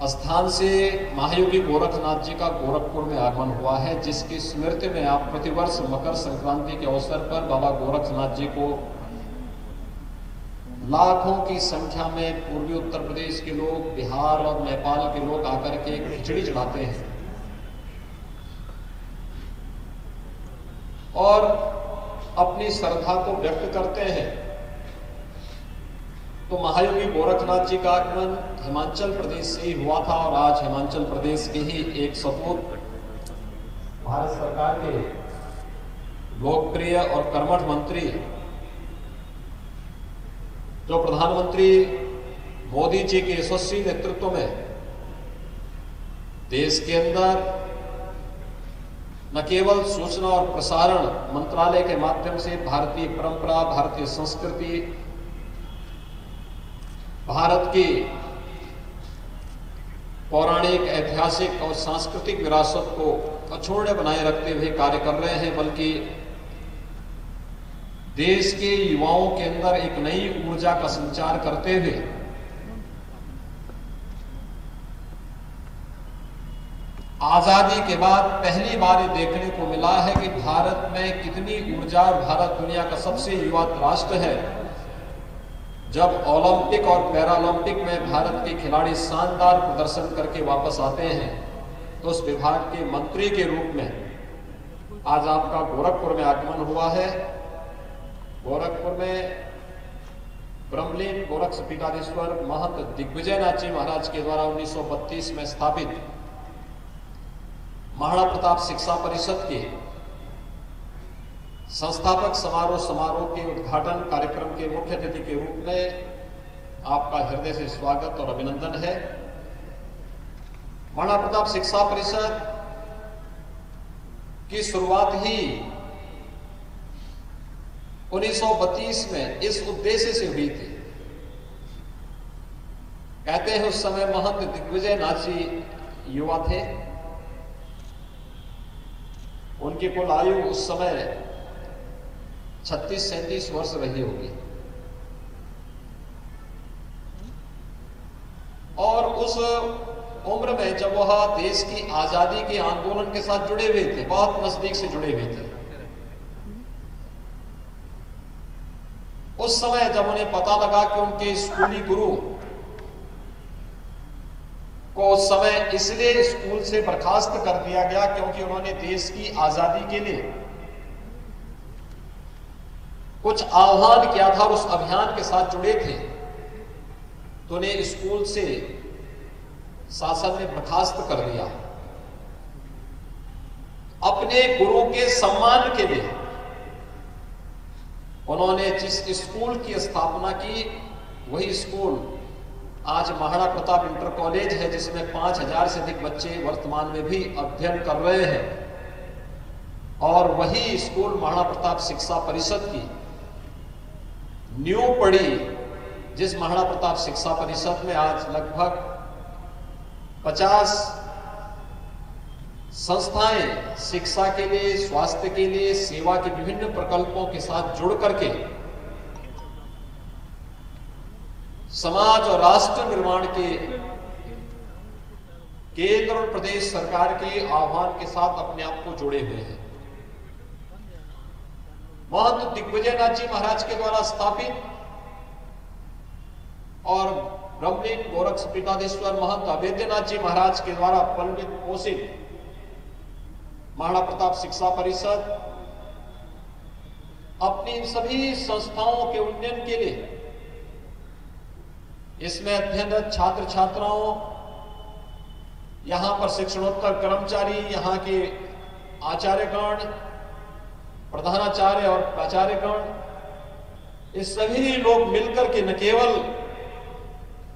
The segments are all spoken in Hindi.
स्थान से महायोगी गोरखनाथ जी का गोरखपुर में आगमन हुआ है, जिसकी स्मृति में आप प्रतिवर्ष मकर संक्रांति के अवसर पर बाबा गोरखनाथ जी को लाखों की संख्या में पूर्वी उत्तर प्रदेश के लोग, बिहार और नेपाल के लोग आकर के खिचड़ी चढ़ाते हैं और अपनी श्रद्धा को व्यक्त करते हैं। तो महायोगी गोरखनाथ जी का आगमन हिमाचल प्रदेश से ही हुआ था और आज हिमाचल प्रदेश के ही एक सपूत भारत सरकार के लोकप्रिय और कर्मठ मंत्री, जो प्रधानमंत्री मोदी जी के यशस्वी नेतृत्व में देश के अंदर न केवल सूचना और प्रसारण मंत्रालय के माध्यम से भारतीय परंपरा, भारतीय संस्कृति, भारत की पौराणिक, ऐतिहासिक और सांस्कृतिक विरासत को अक्षुण्य बनाए रखते हुए कार्य कर रहे हैं, बल्कि देश के युवाओं के अंदर एक नई ऊर्जा का संचार करते हुए आजादी के बाद पहली बार ये देखने को मिला है कि भारत में कितनी ऊर्जा, और भारत दुनिया का सबसे युवा राष्ट्र है। जब ओलंपिक और पैरालंपिक में भारत के खिलाड़ी शानदार प्रदर्शन करके वापस आते हैं, तो उस विभाग के मंत्री के रूप में आज आपका गोरखपुर में आगमन हुआ है। गोरखपुर में ब्रह्मलीन गोरक्षपीठाधीश्वर महंत दिग्विजयनाथ जी महाराज के द्वारा 1932 में स्थापित महाराणा प्रताप शिक्षा परिषद के संस्थापक समारोह के उद्घाटन कार्यक्रम के मुख्य अतिथि के रूप में आपका हृदय से स्वागत और अभिनंदन है। महाराणा प्रताप शिक्षा परिषद की शुरुआत ही 1932 में इस उद्देश्य से हुई थी। कहते हैं उस समय महंत दिग्विजयनाथ जी युवा थे। उनकी कुल आयु उस समय 36-37 वर्ष रही होगी और उस उम्र में जब वह देश की आजादी के आंदोलन के साथ जुड़े हुए थे, बहुत नजदीक से जुड़े हुए थे, उस समय जब उन्हें पता लगा कि उनके स्कूली गुरु को उस समय इसलिए स्कूल से बर्खास्त कर दिया गया क्योंकि उन्होंने देश की आजादी के लिए कुछ आह्वान किया था और उस अभियान के साथ जुड़े थे, तो उन्हें स्कूल से शासन ने बर्खास्त कर दिया। अपने गुरु के सम्मान के लिए उन्होंने जिस स्कूल की स्थापना की, वही स्कूल आज महाराणा प्रताप इंटर कॉलेज है, जिसमें 5000 से अधिक बच्चे वर्तमान में भी अध्ययन कर रहे हैं। और वही स्कूल महाराणा प्रताप शिक्षा परिषद की नींव पड़ी, जिस महाराणा प्रताप शिक्षा परिषद में आज लगभग 50 संस्थाएं शिक्षा के लिए, स्वास्थ्य के लिए, सेवा के विभिन्न प्रकल्पों के साथ जुड़ करके समाज और राष्ट्र निर्माण के केंद्र और प्रदेश सरकार के आह्वान के साथ अपने आप को जुड़े हुए हैं। महंत दिग्विजयनाथ जी महाराज के द्वारा स्थापित और ब्रह्मलीन गोरक्षपीठाधीश्वर महंत अभेद्यनाथ जी महाराज के द्वारा पंडित पोषित महाराणा प्रताप शिक्षा परिषद अपनी इन सभी संस्थाओं के उन्नयन के लिए, इसमें अध्ययनरत छात्र छात्राओं, यहां पर शिक्षणोत्तर कर्मचारी, यहां के आचार्यगण, प्रधानाचार्य और प्राचार्यगण, ये सभी लोग मिलकर के न केवल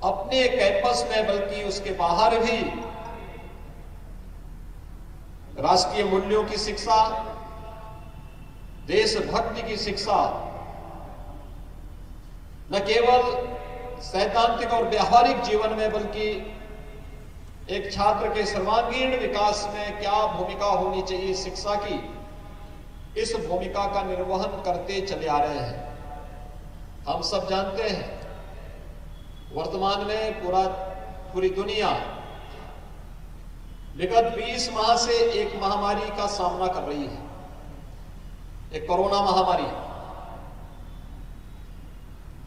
अपने कैंपस में बल्कि उसके बाहर भी राष्ट्रीय मूल्यों की शिक्षा, देशभक्ति की शिक्षा, न केवल सैद्धांतिक और व्यावहारिक जीवन में बल्कि एक छात्र के सर्वांगीण विकास में क्या भूमिका होनी चाहिए शिक्षा की, इस भूमिका का निर्वहन करते चले आ रहे हैं। हम सब जानते हैं वर्तमान में पूरी दुनिया विगत 20 माह से एक महामारी का सामना कर रही है, एक कोरोना महामारी।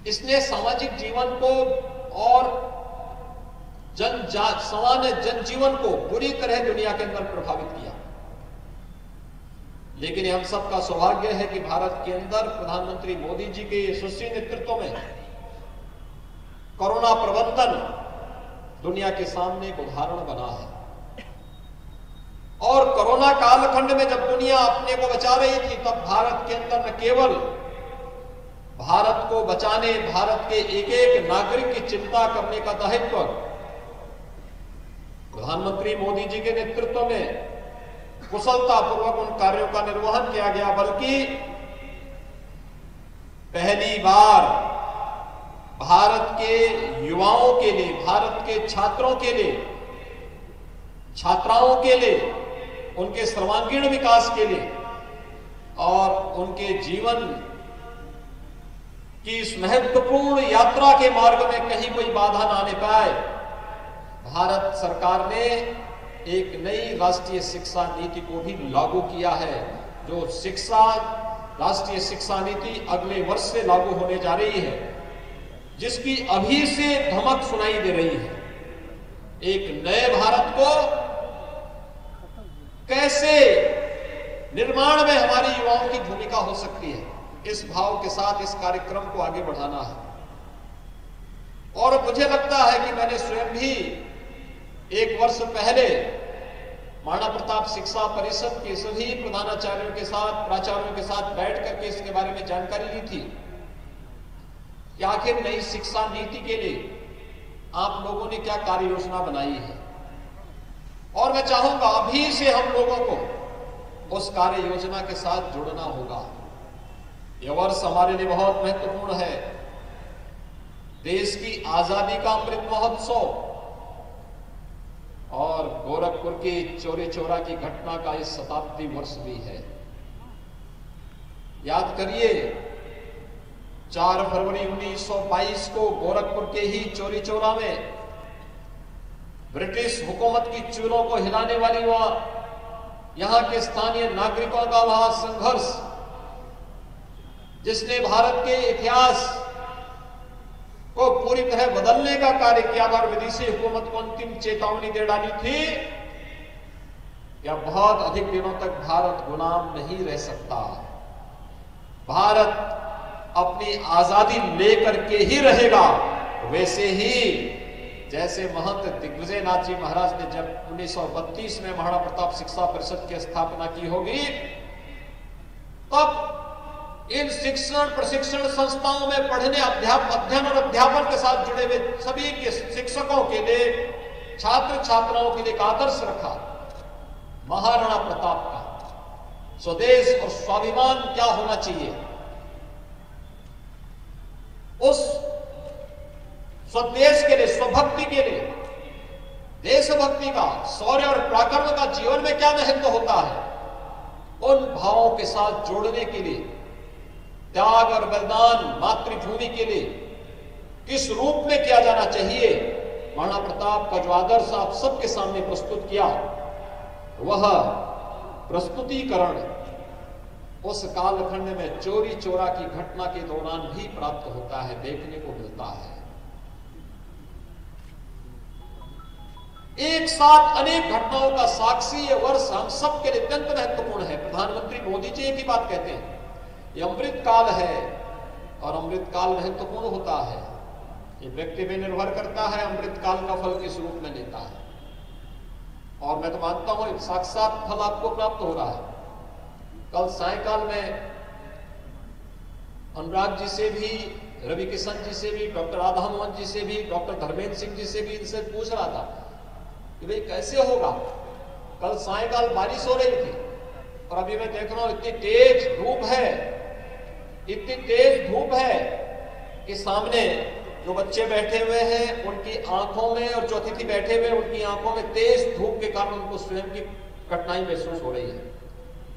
इसने सामाजिक जीवन को और सामान्य जनजीवन को बुरी तरह दुनिया के अंदर प्रभावित किया। लेकिन हम सबका सौभाग्य है कि भारत के अंदर प्रधानमंत्री मोदी जी के यशस्वी नेतृत्व में कोरोना प्रबंधन दुनिया के सामने एक उदाहरण बना है। और कोरोना कालखंड में जब दुनिया अपने को बचा रही थी, तब भारत के अंदर न केवल भारत को बचाने, भारत के एक एक नागरिक की चिंता करने का दायित्व प्रधानमंत्री मोदी जी के नेतृत्व में कुशलतापूर्वक उन कार्यों का निर्वहन किया गया, बल्कि पहली बार भारत के युवाओं के लिए, भारत के छात्रों के लिए, छात्राओं के लिए, उनके सर्वांगीण विकास के लिए और उनके जीवन की इस महत्वपूर्ण यात्रा के मार्ग में कहीं कोई बाधा ना आने पाए, भारत सरकार ने एक नई राष्ट्रीय शिक्षा नीति को भी लागू किया है। जो राष्ट्रीय शिक्षा नीति अगले वर्ष से लागू होने जा रही है, जिसकी अभी से धमक सुनाई दे रही है। एक नए भारत को कैसे निर्माण में हमारी युवाओं की भूमिका हो सकती है, इस भाव के साथ इस कार्यक्रम को आगे बढ़ाना है। और मुझे लगता है कि मैंने स्वयं भी एक वर्ष पहले महाराणा प्रताप शिक्षा परिषद के सभी प्रधानाचार्यों के साथ, प्राचार्यों के साथ बैठ करके इसके बारे में जानकारी ली थी कि आखिर नई शिक्षा नीति के लिए आप लोगों ने क्या कार्य योजना बनाई है। और मैं चाहूंगा अभी से हम लोगों को उस कार्य योजना के साथ जुड़ना होगा। यह वर्ष हमारे लिए बहुत महत्वपूर्ण है। देश की आजादी का अमृत महोत्सव और गोरखपुर की चोरी चोरा की घटना का इस शताब्दी वर्ष भी है। याद करिए, 4 फरवरी 1922 को गोरखपुर के ही चोरी चोरा में ब्रिटिश हुकूमत की चूलों को हिलाने वाली यहां के स्थानीय नागरिकों का वहां संघर्ष, जिसने भारत के इतिहास को पूरी तरह बदलने का कार्य किया था और विदेशी हुकूमत को अंतिम चेतावनी दे डाली थी कि अब बहुत अधिक दिनों तक भारत गुलाम नहीं रह सकता, भारत अपनी आजादी लेकर के ही रहेगा। वैसे ही जैसे महंत दिग्विजयनाथ जी महाराज ने जब 1932 में महाराणा प्रताप शिक्षा परिषद की स्थापना की होगी, तब इन शिक्षण प्रशिक्षण संस्थाओं में पढ़ने, अध्ययन और अध्यापन के साथ जुड़े हुए सभी के शिक्षकों के लिए, छात्र छात्राओं के लिए एक आदर्श रखा महाराणा प्रताप का। स्वदेश और स्वाभिमान क्या होना चाहिए, उस स्वदेश के लिए, स्वभक्ति के लिए, देशभक्ति का, शौर्य और पराक्रम का जीवन में क्या महत्व होता है, उन भावों के साथ जोड़ने के लिए, त्याग और बलिदान मातृभूमि के लिए किस रूप में किया जाना चाहिए, महाराणा प्रताप का जो आदर्श आप सबके सामने प्रस्तुत किया, वह प्रस्तुतिकरण उस कालखंड में चोरी चोरा की घटना के दौरान भी प्राप्त होता है, देखने को मिलता है। एक साथ अनेक घटनाओं का साक्षी ये वर्ष हम सबके लिए अत्यंत महत्वपूर्ण है। प्रधानमंत्री मोदी जी एक ही बात कहते हैं, ये अमृत काल है और अमृत काल महत्वपूर्ण होता है। ये व्यक्ति पे निर्भर करता है अमृत काल का फल किस रूप में लेता है। और मैं तो मानता हूं साक्षात फल आपको प्राप्त हो रहा है। कल सायकाल में अनुराग जी से भी, रवि किशन जी से भी, डॉक्टर राधा मोहन जी से भी, डॉक्टर धर्मेंद्र सिंह जी से भी इनसे पूछ रहा था कि भाई कैसे होगा। कल सायकाल बारिश हो रही थी और अभी मैं देख रहा हूं इतनी तेज धूप है, इतनी तेज धूप है कि सामने जो बच्चे बैठे हुए हैं उनकी आंखों में, और जो अतिथि बैठे हुए उनकी आंखों में तेज धूप के कारण उनको स्वयं की कठिनाई महसूस हो रही है।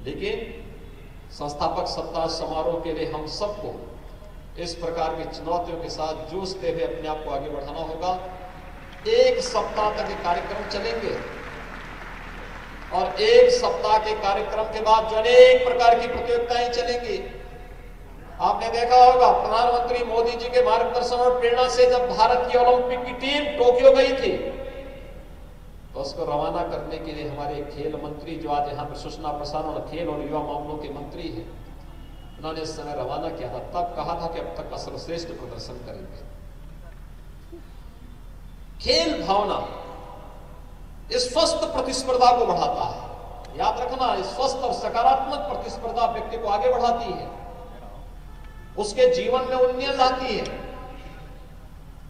लेकिन संस्थापक सप्ताह समारोह के लिए हम सबको इस प्रकार की चुनौतियों के साथ जूझते हुए अपने आप को आगे बढ़ाना होगा। एक सप्ताह तक ये कार्यक्रम चलेंगे और एक सप्ताह के कार्यक्रम के बाद जो अनेक प्रकार की प्रतियोगिताएं चलेंगी। आपने देखा होगा प्रधानमंत्री मोदी जी के मार्गदर्शन और प्रेरणा से जब भारत की ओलंपिक की टीम टोक्यो गई थी, तो उसको रवाना करने के लिए हमारे खेल मंत्री जो आज यहाँ पर सूचना प्रसारण, खेल और युवा मामलों के मंत्री हैं, उन्होंने इस समय रवाना किया था। तब कहा था कि अब तक का सर्वश्रेष्ठ प्रदर्शन करेंगे। खेल भावना इस स्वस्थ प्रतिस्पर्धा को बढ़ाता है। याद रखना, इस स्वस्थ और सकारात्मक प्रतिस्पर्धा व्यक्ति को आगे बढ़ाती है, उसके जीवन में उन्नयन लाती है।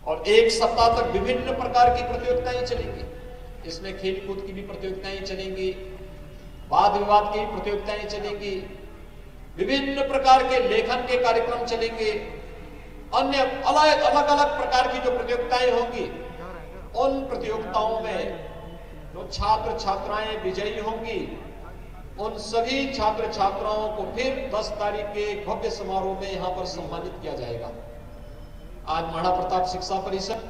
और एक सप्ताह तक विभिन्न प्रकार की प्रतियोगिताएं चलेंगी। इसमें खेल कूद की भी प्रतियोगिताएं चलेंगी, वाद विवाद की प्रतियोगिताएं चलेंगी, विभिन्न प्रकार के लेखन के कार्यक्रम चलेंगे, अन्य अलग अलग प्रकार की जो प्रतियोगिताएं होंगी, उन प्रतियोगिताओं में जो छात्र छात्राएं विजयी होंगी, उन सभी छात्र छात्राओं को फिर 10 तारीख के भव्य समारोह में यहां पर सम्मानित किया जाएगा। आज महाराणा प्रताप शिक्षा परिषद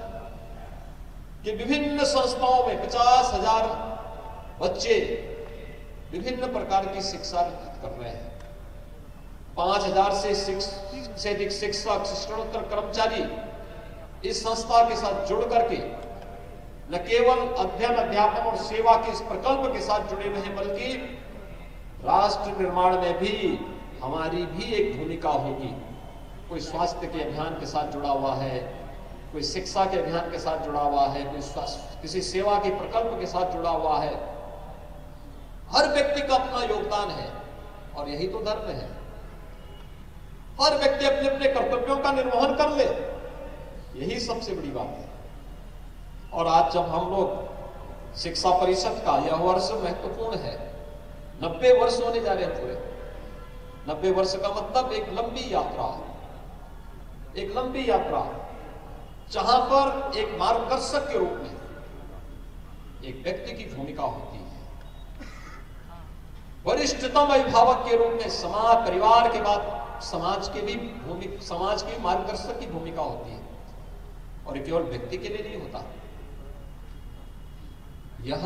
के विभिन्न संस्थाओं में 50,000 बच्चे विभिन्न प्रकार की शिक्षा कर रहे हैं। 5,000 से अधिक शिक्षक, शिक्षणोत्तर कर्मचारी इस संस्था के साथ जुड़ करके न केवल अध्ययन, अध्यापन और सेवा के इस प्रकल्प के साथ जुड़े हुए हैं, बल्कि राष्ट्र निर्माण में भी हमारी भी एक भूमिका होगी। कोई स्वास्थ्य के अभियान के साथ जुड़ा हुआ है, कोई शिक्षा के अभियान के साथ जुड़ा हुआ है, कोई किसी सेवा के प्रकल्प के साथ जुड़ा हुआ है। हर व्यक्ति का अपना योगदान है और यही तो धर्म है। हर व्यक्ति अपने अपने कर्तव्यों का निर्वहन कर ले, यही सबसे बड़ी बात है। और आज जब हम लोग शिक्षा परिषद का यह वर्ष महत्वपूर्ण है, 90 वर्ष होने जा रहे हैं पूरे। 90 वर्ष का मतलब एक लंबी यात्रा, एक लंबी यात्रा, जहां पर एक मार्गदर्शक के रूप में एक व्यक्ति की भूमिका होती है, वरिष्ठतम अभिभावक के रूप में समाज, परिवार के बाद समाज की मार्गदर्शक की भूमिका होती है। और ये केवल व्यक्ति के लिए नहीं होता, यह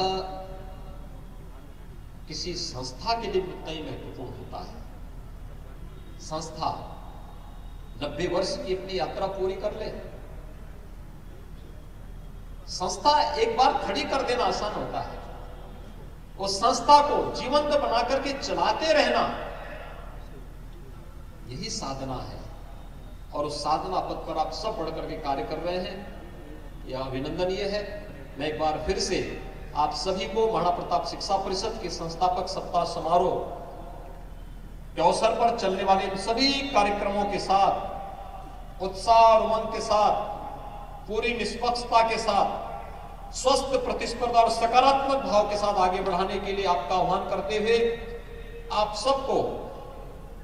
किसी संस्था के लिए उतना ही महत्वपूर्ण होता है। संस्था 90 वर्ष की अपनी यात्रा पूरी कर ले। संस्था एक बार खड़ी कर देना आसान होता है, उस संस्था को जीवंत बना करके चलाते रहना, यही साधना है। और उस साधना पद पर आप सब बढ़ करके कार्य कर रहे हैं, यह अभिनंदनीय है। मैं एक बार फिर से आप सभी को महाराणा प्रताप शिक्षा परिषद के संस्थापक सप्ताह समारोह के अवसर पर चलने वाले इन सभी कार्यक्रमों के साथ उत्साह और उमंग के साथ, पूरी निष्पक्षता के साथ, स्वस्थ प्रतिस्पर्धा और सकारात्मक भाव के साथ आगे बढ़ाने के लिए आपका आह्वान करते हुए आप सबको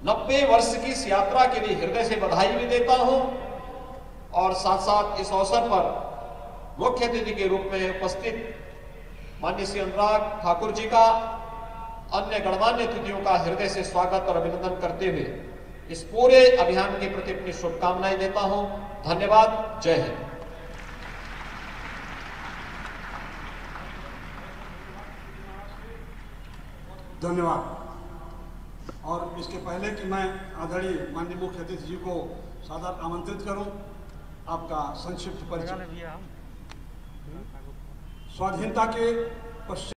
90 वर्ष की इस यात्रा के लिए हृदय से बधाई भी देता हूं। और साथ साथ इस अवसर पर मुख्य अतिथि के रूप में उपस्थित माननीय श्री अनुराग ठाकुर जी का, अन्य गणमान्य अतिथियों का हृदय से स्वागत और अभिनंदन करते हुए इस पूरे अभियान के प्रति अपनी शुभकामनाएं देता हूं। धन्यवाद। जय हिंद। धन्यवाद। और इसके पहले कि मैं आदरणीय माननीय मुख्य अतिथि जी को सादर आमंत्रित करूं, आपका संक्षिप्त परिचय। स्वाधीनता के पश्चात